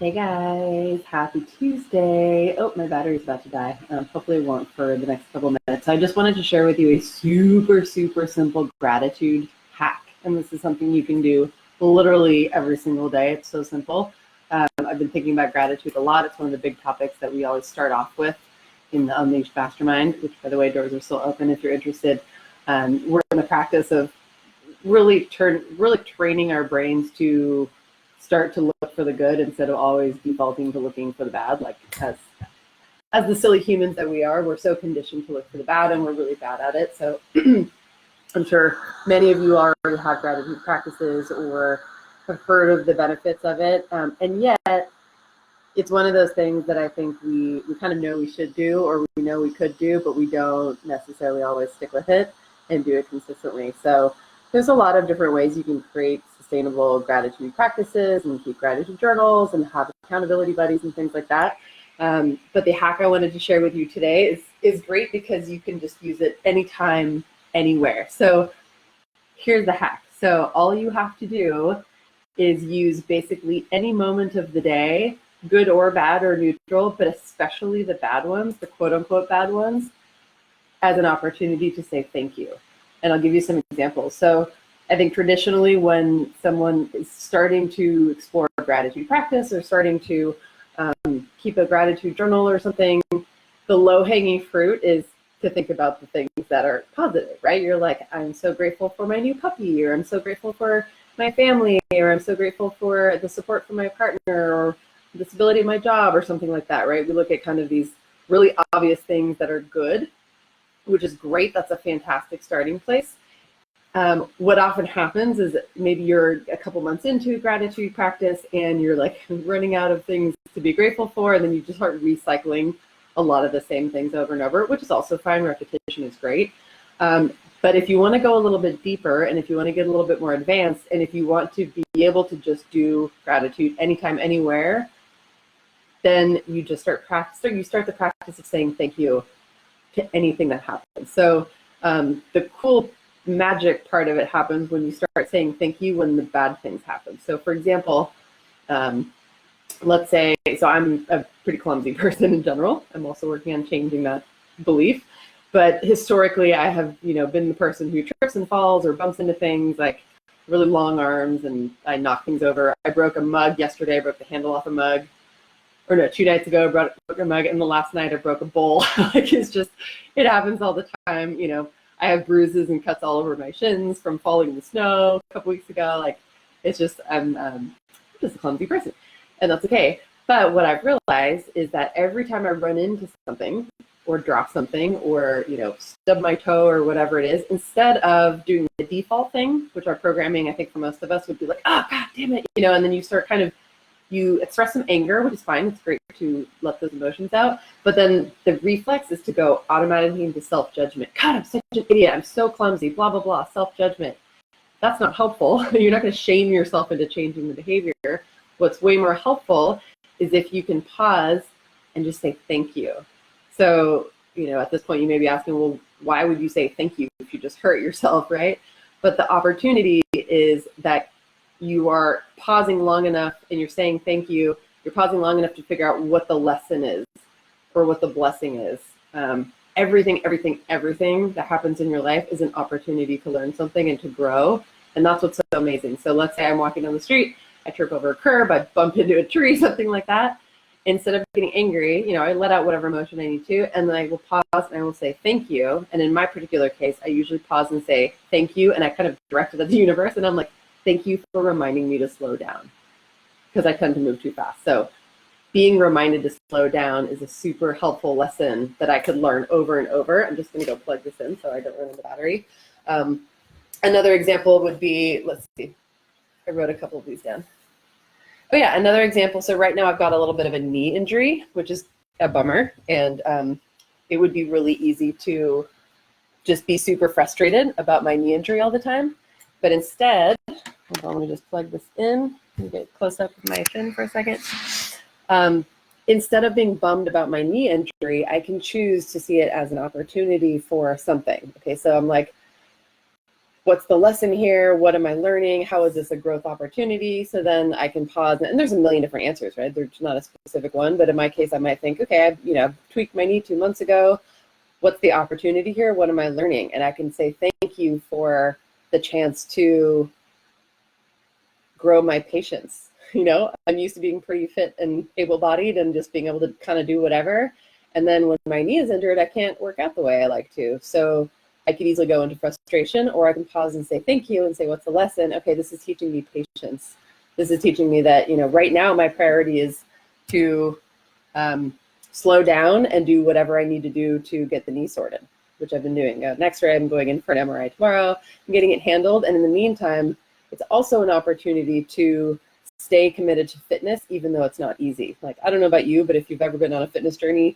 Hey guys, happy Tuesday. Oh, my battery's about to die. Hopefully it won't for the next couple minutes. I just wanted to share with you a super simple gratitude hack. And this is something you can do literally every single day. It's so simple. I've been thinking about gratitude a lot. It's one of the big topics that we always start off with in the Unleashed Mastermind, which, by the way, doors are still open if you're interested. We're in the practice of really training our brains to start to look for the good instead of always defaulting to looking for the bad. Like as the silly humans that we are, we're so conditioned to look for the bad, and we're really bad at it. So I'm sure many of you already have gratitude practices or have heard of the benefits of it. And yet it's one of those things that I think we kind of know we should do, or we know we could do, but we don't necessarily always stick with it and do it consistently. So there's a lot of different ways you can create sustainable gratitude practices and keep gratitude journals and have accountability buddies and things like that. But the hack I wanted to share with you today is great because you can just use it anytime, anywhere. So here's the hack. So all you have to do is use basically any moment of the day, good or bad or neutral, but especially the bad ones, the quote unquote bad ones, as an opportunity to say thank you. And I'll give you some examples. So I think traditionally when someone is starting to explore gratitude practice or starting to keep a gratitude journal or something, the low-hanging fruit is to think about the things that are positive, right? You're like, I'm so grateful for my new puppy, or I'm so grateful for my family, or I'm so grateful for the support from my partner, or the stability of my job, or something like that, right? We look at kind of these really obvious things that are good, which is great. That's a fantastic starting place. What often happens is maybe you're a couple months into gratitude practice and you're like running out of things to be grateful for, and then you just start recycling a lot of the same things over and over, which is also fine. Repetition is great. But if you want to go a little bit deeper, and if you want to get a little bit more advanced, and if you want to be able to just do gratitude anytime, anywhere, then you just start the practice of saying thank you to anything that happens. So the cool magic part of it happens when you start saying thank you when the bad things happen. So for example, let's say, so I'm a pretty clumsy person in general. I'm also working on changing that belief. But historically, I have, been the person who trips and falls or bumps into things, like really long arms, and I knock things over. I broke a mug yesterday. I broke the handle off a mug. Or no, 2 nights ago, I broke a mug, and the last night I broke a bowl. Like it happens all the time. I have bruises and cuts all over my shins from falling in the snow a couple weeks ago. Like, it's just, I'm just a clumsy person, and that's okay. But what I've realized is that every time I run into something or drop something or, stub my toe or whatever it is, instead of doing the default thing, which our programming, I think for most of us would be like, oh, God damn it, and then you start you express some anger, which is fine. It's great to let those emotions out. But then the reflex is to go automatically into self-judgment. God, I'm such an idiot. I'm so clumsy, blah, blah, blah, self-judgment. That's not helpful. You're not going to shame yourself into changing the behavior. What's way more helpful is if you can pause and just say thank you. So, at this point, you may be asking, well, why would you say thank you if you just hurt yourself, right? But the opportunity is that you are pausing long enough and you're saying thank you. You're pausing long enough to figure out what the lesson is or what the blessing is. Everything that happens in your life is an opportunity to learn something and to grow. And that's what's so amazing. So let's say I'm walking down the street, I trip over a curb, I bump into a tree, something like that. Instead of getting angry, I let out whatever emotion I need to, and then I will pause and I will say thank you. And in my particular case, I usually pause and say thank you, and I kind of direct it at the universe, and I'm like, thank you for reminding me to slow down, because I tend to move too fast. So being reminded to slow down is a super helpful lesson that I could learn over and over. I'm just going to go plug this in so I don't run out of battery. Another example would be, let's see, I wrote a couple of these down. Oh yeah, another example. So right now I've got a little bit of a knee injury, which is a bummer. And it would be really easy to just be super frustrated about my knee injury all the time. But instead, hold on, let me just plug this in. Let me get close up with my shin for a second. Instead of being bummed about my knee injury, I can choose to see it as an opportunity for something. Okay, so I'm like, what's the lesson here? What am I learning? How is this a growth opportunity? So then I can pause, and there's a million different answers, right? There's not a specific one, but in my case, I might think, okay, I've tweaked my knee 2 months ago. What's the opportunity here? What am I learning? And I can say thank you for the chance to grow my patience. I'm used to being pretty fit and able-bodied and just being able to kind of do whatever. And then when my knee is injured, I can't work out the way I like to. So I could easily go into frustration, or I can pause and say thank you and say, what's the lesson? Okay, this is teaching me patience. This is teaching me that, right now my priority is to slow down and do whatever I need to do to get the knee sorted, which I've been doing. Next, I'm going in for an MRI tomorrow. I'm getting it handled. And in the meantime, it's also an opportunity to stay committed to fitness, even though it's not easy. Like, I don't know about you, but if you've ever been on a fitness journey,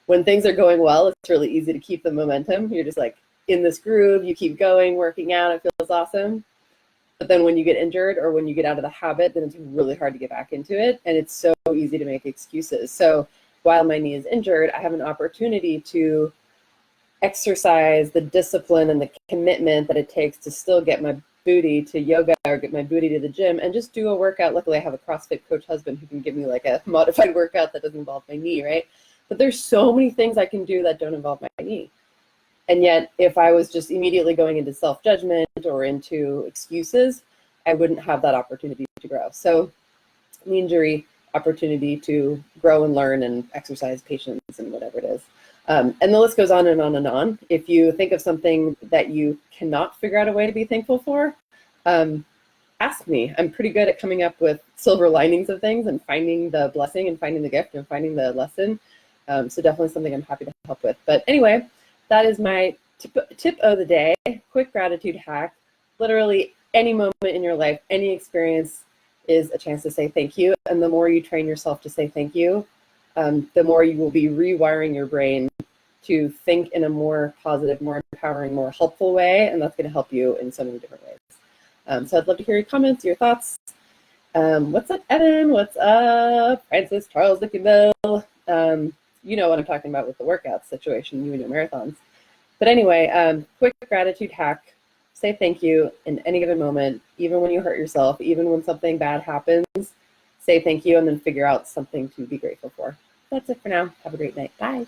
when things are going well, it's really easy to keep the momentum. You're just like in this groove, you keep going, working out, it feels awesome. But then when you get injured or when you get out of the habit, then it's really hard to get back into it. And it's so easy to make excuses. So while my knee is injured, I have an opportunity to exercise the discipline and the commitment that it takes to still get my booty to yoga or get my booty to the gym and just do a workout. Luckily, I have a CrossFit coach husband who can give me like a modified workout that doesn't involve my knee, right? But there's so many things I can do that don't involve my knee. And yet, if I was just immediately going into self-judgment or into excuses, I wouldn't have that opportunity to grow. So knee injury, opportunity to grow and learn and exercise patience and whatever it is. And the list goes on and on and on. If you think of something that you cannot figure out a way to be thankful for, ask me. I'm pretty good at coming up with silver linings of things and finding the blessing and finding the gift and finding the lesson. So definitely something I'm happy to help with. But anyway, that is my tip of the day. Quick gratitude hack. Literally any moment in your life, any experience is a chance to say thank you. And the more you train yourself to say thank you, the more you will be rewiring your brain to think in a more positive, more empowering, more helpful way. And that's going to help you in so many different ways. So I'd love to hear your comments, your thoughts. What's up, Evan? What's up, Francis, Charles, Nicky Bill? You know what I'm talking about with the workout situation, you and your marathons. But anyway, quick gratitude hack. Say thank you in any given moment, even when you hurt yourself, even when something bad happens. Say thank you and then figure out something to be grateful for. That's it for now. Have a great night. Bye.